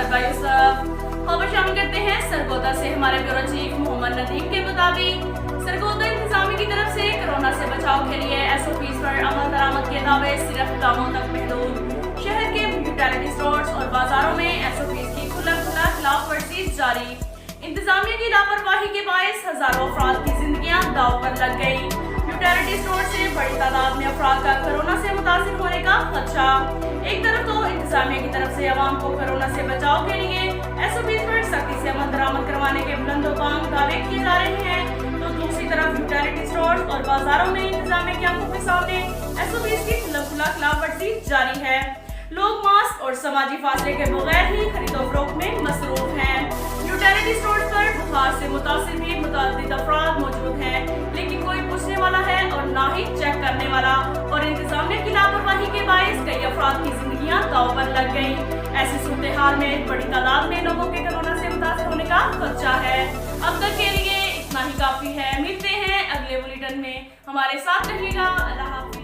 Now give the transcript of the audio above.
तलबा यूसुफ। खबर शामिल करते हैं सरगोदा से। हमारे ब्यूरो चीफ मोहम्मद नदीम के मुताबिक सरगोदा इंतजामिया की तरफ से कोरोना से बचाव के लिए SOPs पर अमल दरामद के दावे सिर्फ गाँवों तक महदूद। शहर के यूटिलिटी स्टोर्स और बाजारों में SOPs की खुला खिलाफ वर्जी जारी। इंतजामिया की लापरवाही के बायस हजारों अफराद की जिंदगियां दांव पर लग गई। यूटिलिटी स्टोर से बड़ी तादाद में अफराद का कोरोना से मुतासिर होने का खदशा। एक तरफ तो इंतजामिया की तरफ से अवाम को कोरोना से बचाव के लिए SOPs पर सख्ती से अमल दरामद करवाने के बुलंदोबांग दावे किए जा रहे हैं, तो दूसरी तरफ यूटिलिटी स्टोर और बाजारों में इंतजामिया की आंखों के सामने SOPs की खुला खिलाफ वर्जी जारी है। लोग मास्क और समाजी फासले के बगैर ही खरीदो फरोख्त में मसरूफ हैं। यूटिलिटी स्टोर पर बुखार से मुतासिर भी मुतअद्दिद अफराद मौजूद हैं, लेकिन कोई पूछने वाला है और ना ही चेक करने वाला। और इंतजामिया की लापरवाही के बायस कई अफराद की जिंदगियां दांव पर लग गई। ऐसी सूरत हाल में बड़ी तादाद में लोगों के कोरोना से मुतासिर होने का खदशा है। अब तक के लिए इतना ही काफी है। मिलते हैं अगले बुलेटिन में, हमारे साथ रहिएगा। अल्लाह हाफ़िज़।